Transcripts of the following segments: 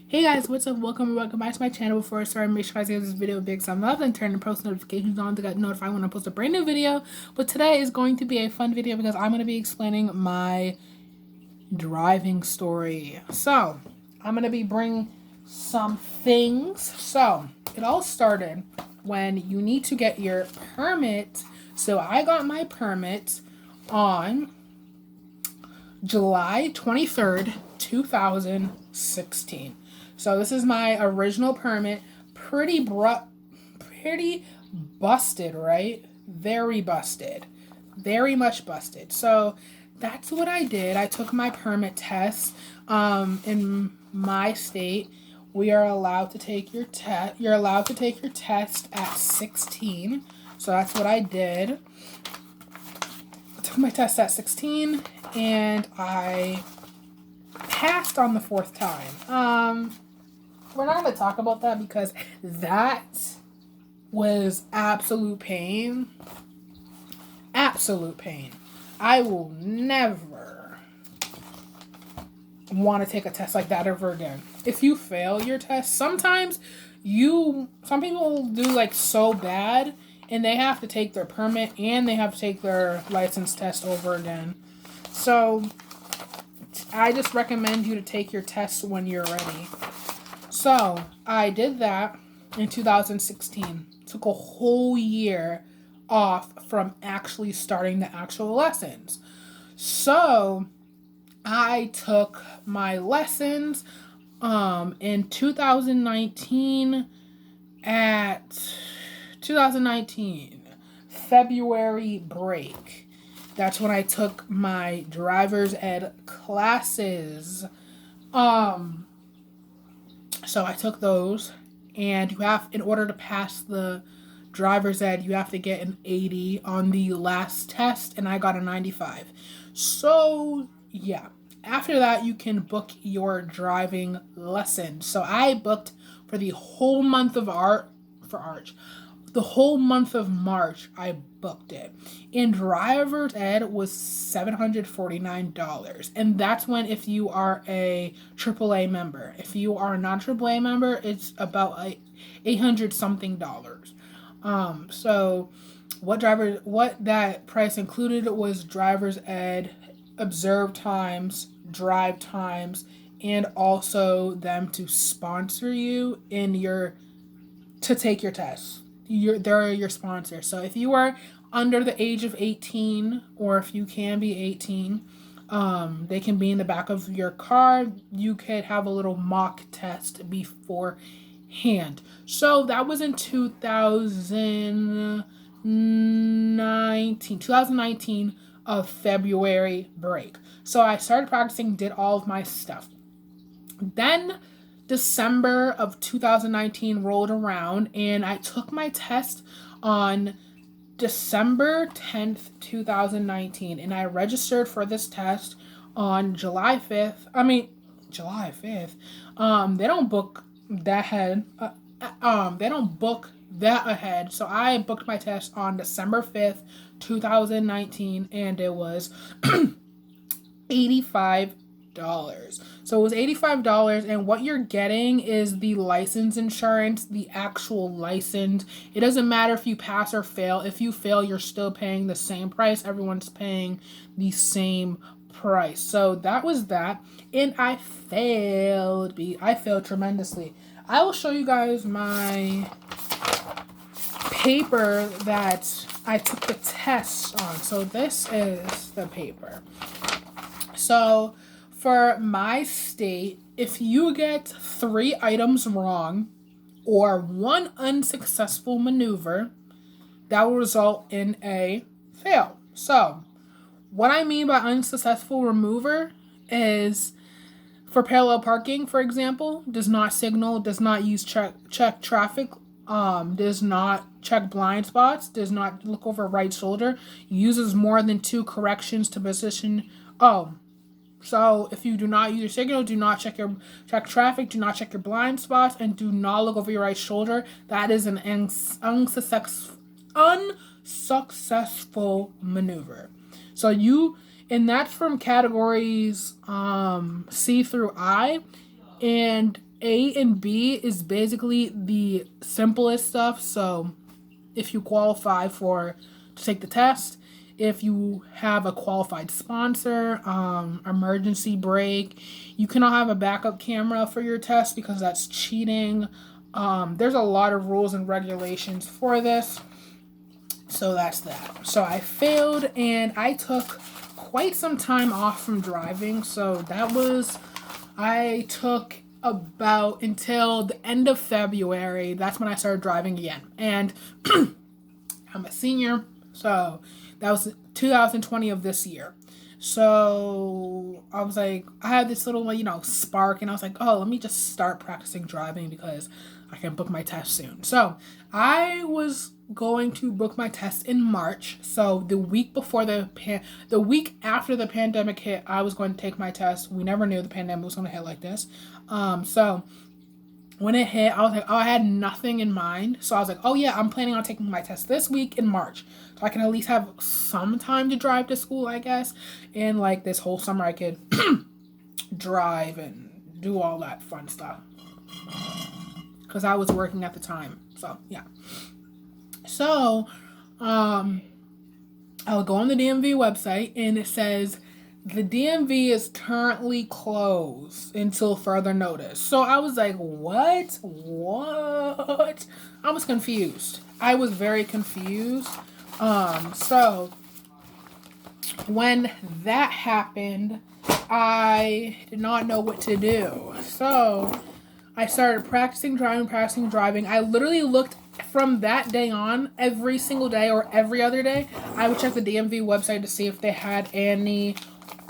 Hey guys, what's up? Welcome back to my channel. Before I start, make sure you guys give this video a big thumbs up and turn the post notifications on to get notified when I post a brand new video. But today is going to be a fun video because I'm going to be explaining my driving story. So, I'm going to be bringing some things. So, it all started when you need to get your permit. So, I got my permit on July 23rd, 2016. So this is my original permit. Pretty busted, right? Very busted. Very much busted. So that's what I did. I took my permit test. In my state, we are allowed to take your test. You're allowed to take your test at 16. So that's what I did. I took my test at 16 and I passed on the fourth time. We're not going to talk about that because that was absolute pain. Absolute pain. I will never want to take a test like that ever again. If you fail your test, some people do like so bad and they have to take their permit and they have to take their license test over again. So I just recommend you to take your test when you're ready. So I did that in 2016. Took a whole year off from actually starting the actual lessons. So I took my lessons in 2019 February break. That's when I took my driver's ed classes. So I took those, and in order to pass the driver's ed, you have to get an 80 on the last test, and I got a 95. So yeah, after that you can book your driving lesson. So I booked for the whole month of the whole month of March, I booked it. And driver's ed was $749. And that's when if you are a AAA member. If you are a non-AAA member, it's about $800 something. So what that price included was driver's ed, observe times, drive times, and also them to sponsor you to take your test. They're your sponsor. So if you are under the age of 18, or if you can be 18, they can be in the back of your car. You could have a little mock test beforehand. So that was in 2019 of February break. So I started practicing, did all of my stuff. Then December of 2019 rolled around and I took my test on December 10th, 2019, and I registered for this test on July 5th. July 5th. They don't book that ahead. So I booked my test on December 5th, 2019, and it was $85. So it was $85, and what you're getting is the license insurance, the actual license. It doesn't matter if you pass or fail. If you fail, you're still paying the same price. Everyone's paying the same price. So that was that, and I failed. I failed tremendously. I will show you guys my paper that I took the test on. So this is the paper. So for my state, if you get 3 items wrong or 1 unsuccessful maneuver, that will result in a fail. So what I mean by unsuccessful maneuver is for parallel parking, for example, does not signal, does not use check traffic, does not check blind spots, does not look over right shoulder, uses more than 2 corrections to position. So if you do not use your signal, do not check traffic, do not check your blind spots, and do not look over your right shoulder, that is an unsuccessful maneuver. And that's from categories C through I. And A and B is basically the simplest stuff. So if you qualify to take the test, if you have a qualified sponsor, emergency brake, you cannot have a backup camera for your test because that's cheating. There's a lot of rules and regulations for this. So that's that. So I failed and I took quite some time off from driving. So I took about until the end of February. That's when I started driving again. And I'm a senior. So that was 2020 of this year. So I was like, I had this little, spark, and I was like, oh, let me just start practicing driving because I can book my test soon. So I was going to book my test in March. So the week before the week after the pandemic hit, I was going to take my test. We never knew the pandemic was going to hit like this. So when it hit, I was like, oh, I had nothing in mind. So I was like, oh yeah, I'm planning on taking my test this week in March. So I can at least have some time to drive to school, I guess. And like this whole summer I could drive and do all that fun stuff. Because I was working at the time. So yeah. So I'll go on the DMV website and it says the DMV is currently closed until further notice. So I was like, what? I was confused. I was very confused. So when that happened, I did not know what to do. So I started practicing driving. I literally looked from that day on, every single day or every other day, I would check the DMV website to see if they had any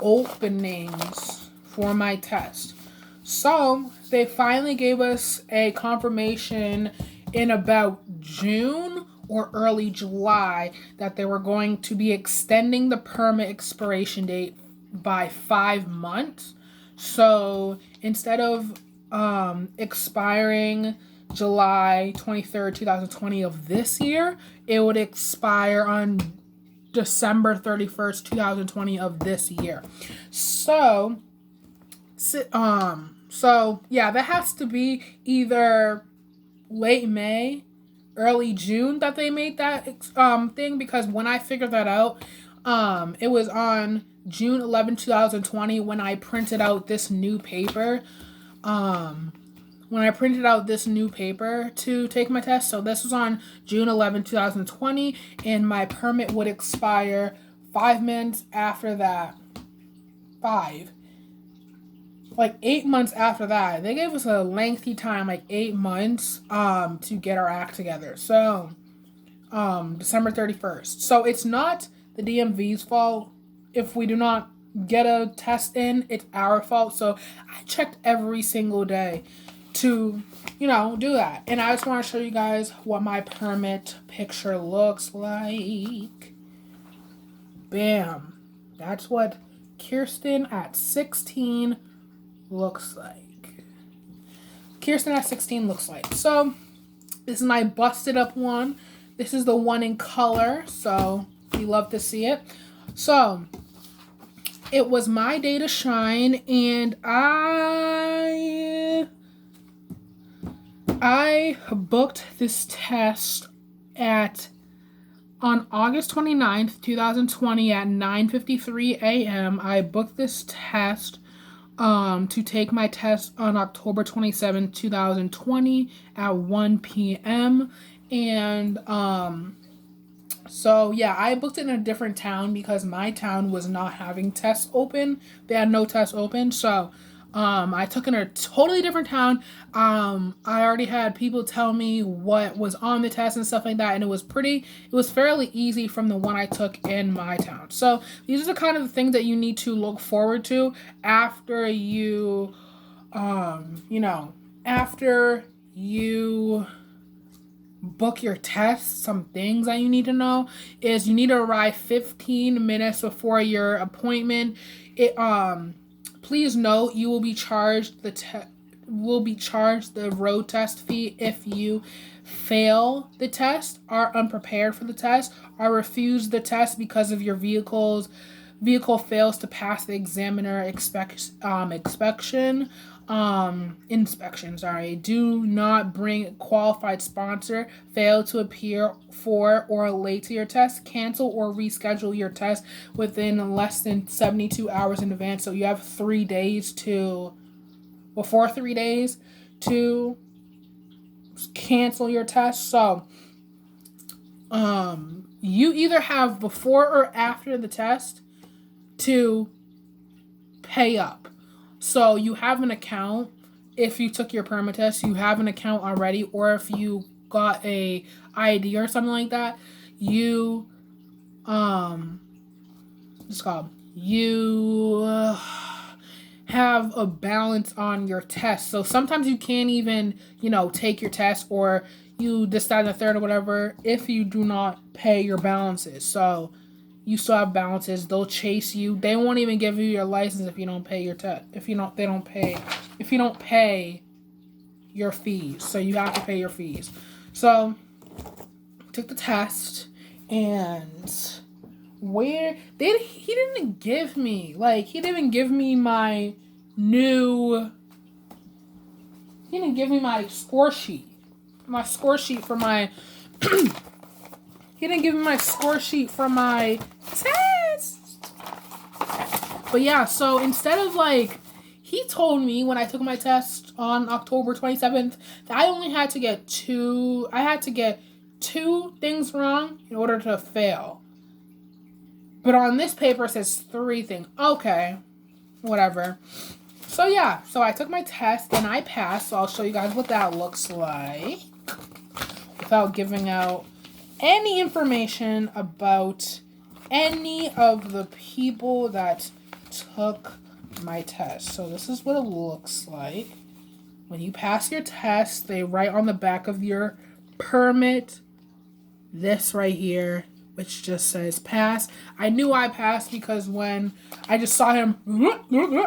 openings for my test. So they finally gave us a confirmation in about June or early July that they were going to be extending the permit expiration date by 5 months. So instead of expiring July 23rd, 2020 of this year, it would expire on December 31st, 2020 of this year. So yeah, that has to be either late May, early June that they made that thing, because when I figured that out, it was on June 11, 2020 when I printed out this new paper. To take my test. So this was on June 11, 2020, and my permit would expire 5 months after that. 8 months after that. They gave us a lengthy time, like 8 months, to get our act together. So, December 31st. So it's not the DMV's fault if we do not get a test in. It's our fault. So I checked every single day to, do that. And I just want to show you guys what my permit picture looks like. Bam. That's what Kirsten at 16 looks like. So this is my busted up one. This is the one in color. So we love to see it. So it was my day to shine, and I booked this test on August 29th, 2020 at 9:53 a.m. I booked this test to take my test on October 27th, 2020 at 1 p.m. And so yeah, I booked it in a different town because my town was not having tests open. They had no tests open. So I took in a totally different town. I already had people tell me what was on the test and stuff like that, and it was fairly easy from the one I took in my town. So these are the kind of things that you need to look forward to after you, after you book your test. Some things that you need to know is you need to arrive 15 minutes before your appointment. Please note you will be charged the road test fee if you fail the test, are unprepared for the test, or refuse the test because of your vehicle fails to pass the examiner inspection. inspection, sorry. Do not bring qualified sponsor, fail to appear for or late to your test, cancel or reschedule your test within less than 72 hours in advance. So you have 3 days to, before 3 days to cancel your test. So you either have before or after the test to pay up. So you have an account. If you took your perma test, you have an account already, or if you got a ID or something like that, you it's called you have a balance on your test. So sometimes you can't even, take your test, or you decide the third or whatever if you do not pay your balances. So you still have balances. They'll chase you. They won't even give you your license if you don't pay your test. If you don't pay your fees. So you have to pay your fees. So took the test, and he didn't give me my new. He didn't give me my score sheet. My score sheet for my. He didn't give me my score sheet for my test. But yeah, so instead of he told me when I took my test on October 27th that I only had to get two things wrong in order to fail. But on this paper it says 3 things. Okay, whatever. So yeah, so I took my test and I passed. So I'll show you guys what that looks like without giving out any information about any of the people that took my test. So this is what it looks like. When you pass your test, they write on the back of your permit this right here, which just says pass. I knew I passed because when I just saw him,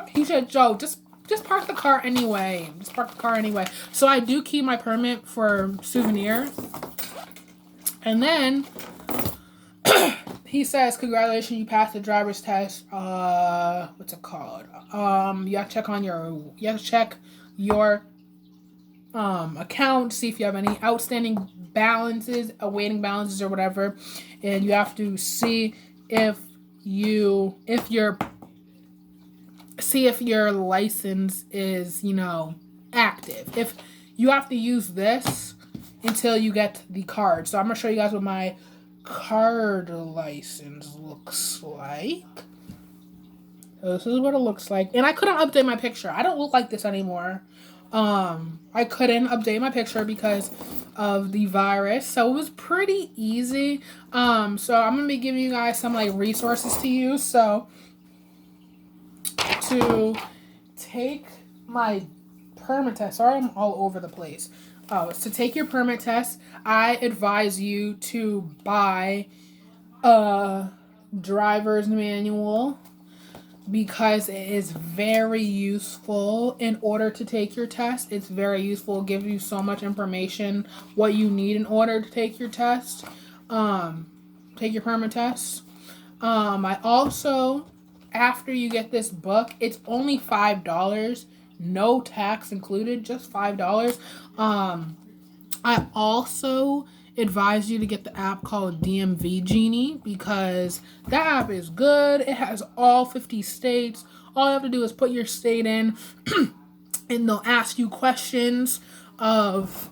he said, Joe, just park the car anyway. Just park the car anyway. So I do keep my permit for souvenir. And then he says, congratulations, you passed the driver's test. What's it called? You have to check your account, see if you have any outstanding balances, awaiting balances or whatever. And you have to see if your license is, active. If you have to use this until you get the card. So I'm going to show you guys what my card license looks like. So this is what it looks like. And I couldn't update my picture. I don't look like this anymore. I couldn't update my picture because of the virus. So it was pretty easy. So I'm going to be giving you guys some resources to use. So to take my permit test. Sorry, I'm all over the place. To take your permit test, I advise you to buy a driver's manual because it is very useful in order to take your test. It's very useful. It'll give you so much information, what you need in order to take your test, take your permit test. I also, after you get this book, it's only $5. No tax included, just $5. I also advise you to get the app called DMV Genie because that app is good. It has all 50 states. All you have to do is put your state in and they'll ask you questions of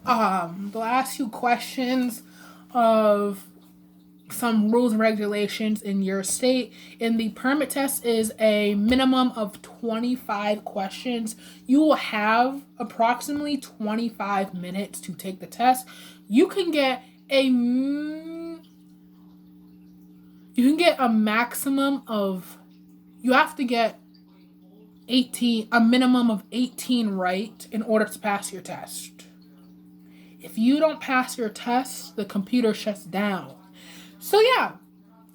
some rules and regulations in your state. And the permit test is a minimum of 25 questions. You will have approximately 25 minutes to take the test. You can get a maximum of, you have to get a minimum of 18 right in order to pass your test. If you don't pass your test, the computer shuts down. So yeah,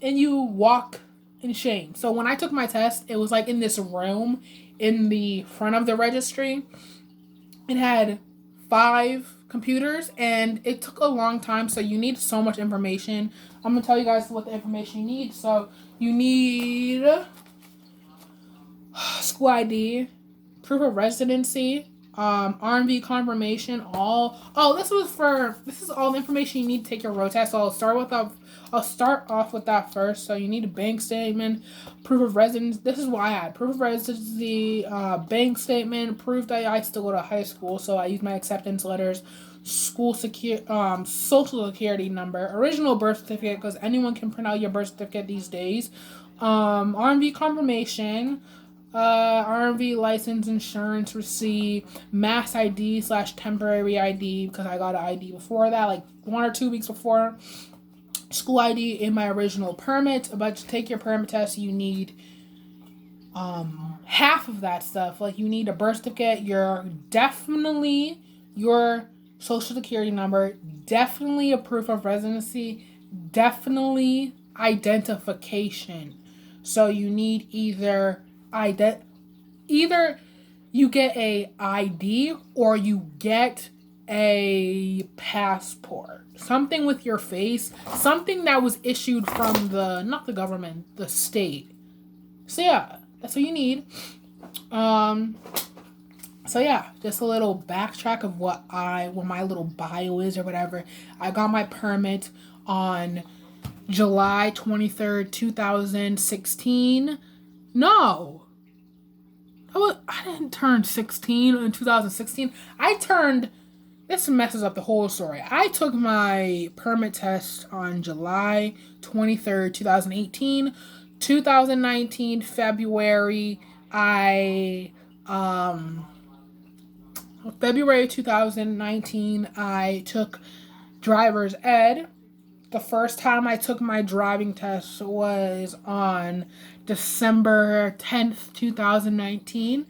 and you walk in shame. So when I took my test, it was in this room in the front of the registry. It had 5 computers and it took a long time. So you need so much information. I'm going to tell you guys what the information you need. So you need school ID, proof of residency, R&B confirmation, this is all the information you need to take your road test. So I'll start off with that first. So you need a bank statement, proof of residence. This is what I had: proof of residency, bank statement, proof that I still go to high school. So I use my acceptance letters, social security number, original birth certificate, because anyone can print out your birth certificate these days. R&B confirmation, RV license, insurance receipt, mass ID / temporary ID, because I got an ID before that, like 1 or 2 weeks before. School ID in my original permit. But to take your permit test, you need half of that stuff. Like you need a birth certificate, your social security number, definitely a proof of residency, definitely identification. So you need either you get a ID or you get a passport. Something with your face, something that was issued from not the government, the state. So yeah, that's what you need. So yeah, just a little backtrack of what my little bio is or whatever. I got my permit on July 23rd, 2016. No. I didn't turn 16 in 2016. This messes up the whole story. I took my permit test on July 23rd, 2018. 2019, February, February 2019, I took driver's ed. The first time I took my driving test was on December 10th, 2019.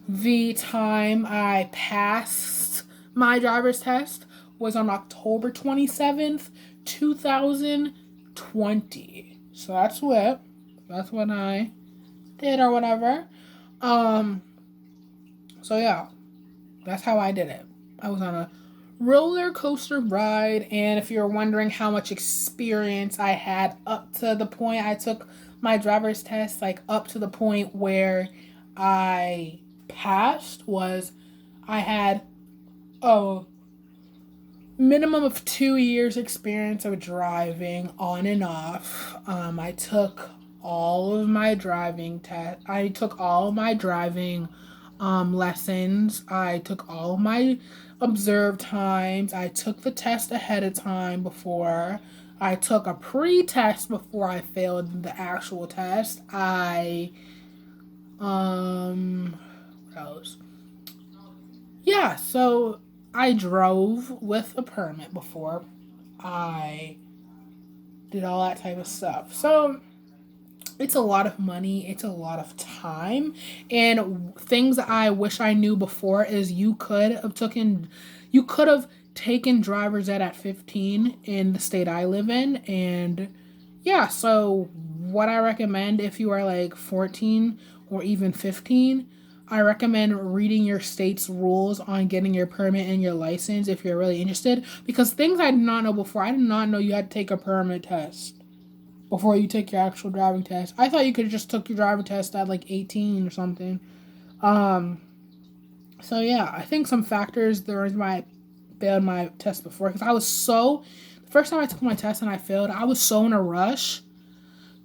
The time I passed my driver's test was on October 27th, 2020. So that's what I did or whatever. So yeah, that's how I did it. I was on a roller coaster ride, and if you're wondering how much experience I had up to the point I took my driver's test, like up to the point where I passed, was I had a minimum of 2 years experience of driving on and off. I took all of my driving lessons. I took all of my observed times. I took the test ahead of time before. I took a pre-test before I failed the actual test. What else? Yeah, so I drove with a permit before. I did all that type of stuff. So it's a lot of money, it's a lot of time, and things that I wish I knew before is you could have taken driver's ed at 15 in the state I live in. And yeah, so what I recommend, if you are like 14 or even 15, I recommend reading your state's rules on getting your permit and your license if you're really interested, because things I did not know before. I did not know you had to take a permit test before you take your actual driving test. I thought you could have just took your driving test at like 18 or something. So yeah, I think some factors, the reason why I failed my test before, because the first time I took my test and I failed, I was so in a rush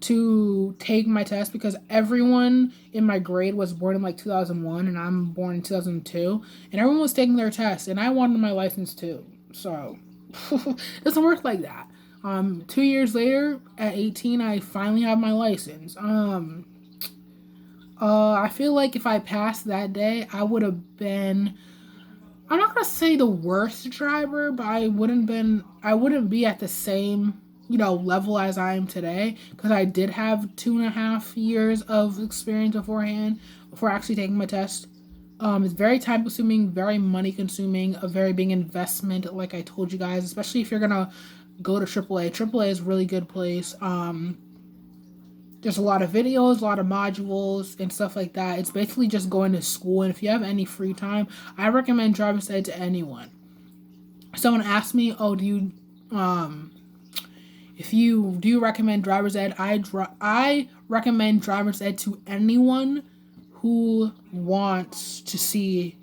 to take my test because everyone in my grade was born in like 2001 and I'm born in 2002, and everyone was taking their test and I wanted my license too. So it doesn't work like that. 2 years later, at 18, I finally have my license. I feel like if I passed that day, I would have been, I'm not gonna say the worst driver, but I wouldn't be at the same, level as I am today, because I did have 2.5 years of experience beforehand before actually taking my test. It's very time consuming, very money consuming, a very big investment, like I told you guys, especially if you're gonna go to AAA. AAA is a really good place. There's a lot of videos, a lot of modules, and stuff like that. It's basically just going to school, and if you have any free time, I recommend driver's ed to anyone. Someone asked me, "Oh, do you recommend driver's ed?" I recommend driver's ed to anyone who wants to see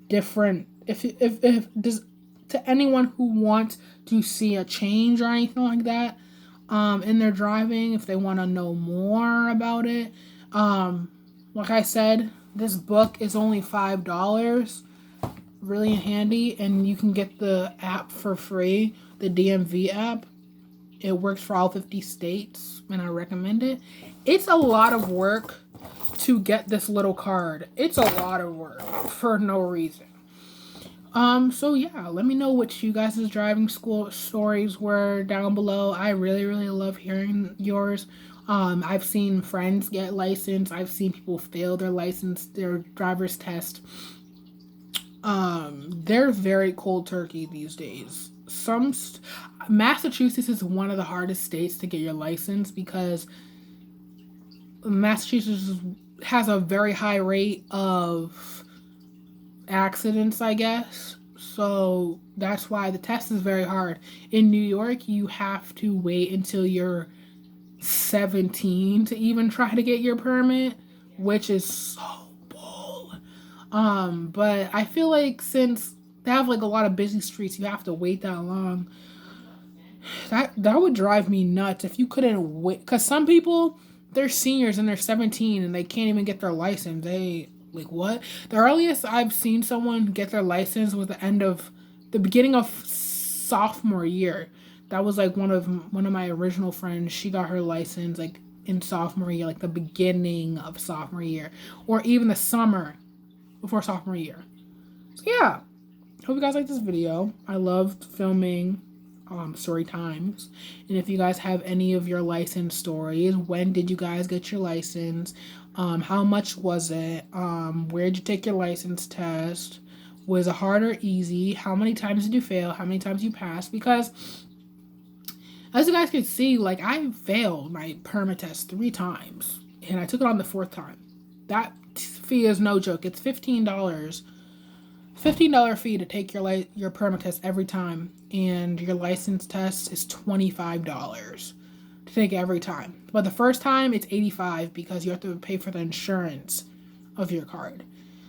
different, if does, to anyone who wants to see a change or anything like that in their driving, if they want to know more about it. Like I said, this book is only $5, really handy, and you can get the app for free, the DMV app. It works for all 50 states, and I recommend it. It's a lot of work to get this little card. It's a lot of work for no reason. So yeah, let me know what you guys' driving school stories were down below. I really, really love hearing yours. I've seen friends get licensed. I've seen people fail their license, their driver's test. They're very cold turkey these days. Massachusetts is one of the hardest states to get your license because Massachusetts has a very high rate of accidents, I guess. So that's why the test is very hard. In New York, you have to wait until you're 17 to even try to get your permit, which is so bull. But I feel like since they have like a lot of busy streets, you have to wait that long. That would drive me nuts if you couldn't wait. Because some people, they're seniors and they're 17 and they can't even get their license. They like what? The earliest I've seen someone get their license was the beginning of sophomore year. That was like one of my original friends. She got her license like in sophomore year, like the beginning of sophomore year, or even the summer before sophomore year. So yeah, hope you guys like this video. I loved filming story times, and if you guys have any of your license stories, when did you guys get your license? How much was it? Where did you take your license test? Was it hard or easy? How many times did you fail? How many times you passed? Because as you guys can see, like I failed my permit test 3 times and I took it on the 4th time. That fee is no joke. It's $15. $15 fee to take your permit test every time, and your license test is $25 to take every time. But the first time it's $85 because you have to pay for the insurance of your card.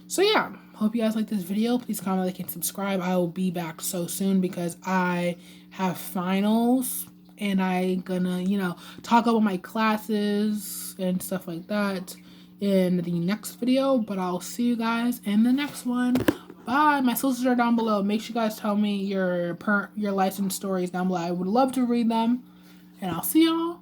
So yeah, hope you guys like this video. Please comment, like, and subscribe. I will be back so soon because I have finals and I gonna, talk about my classes and stuff like that in the next video. But I'll see you guys in the next one. Bye. My socials are down below. Make sure you guys tell me your license stories down below. I would love to read them. And I'll see y'all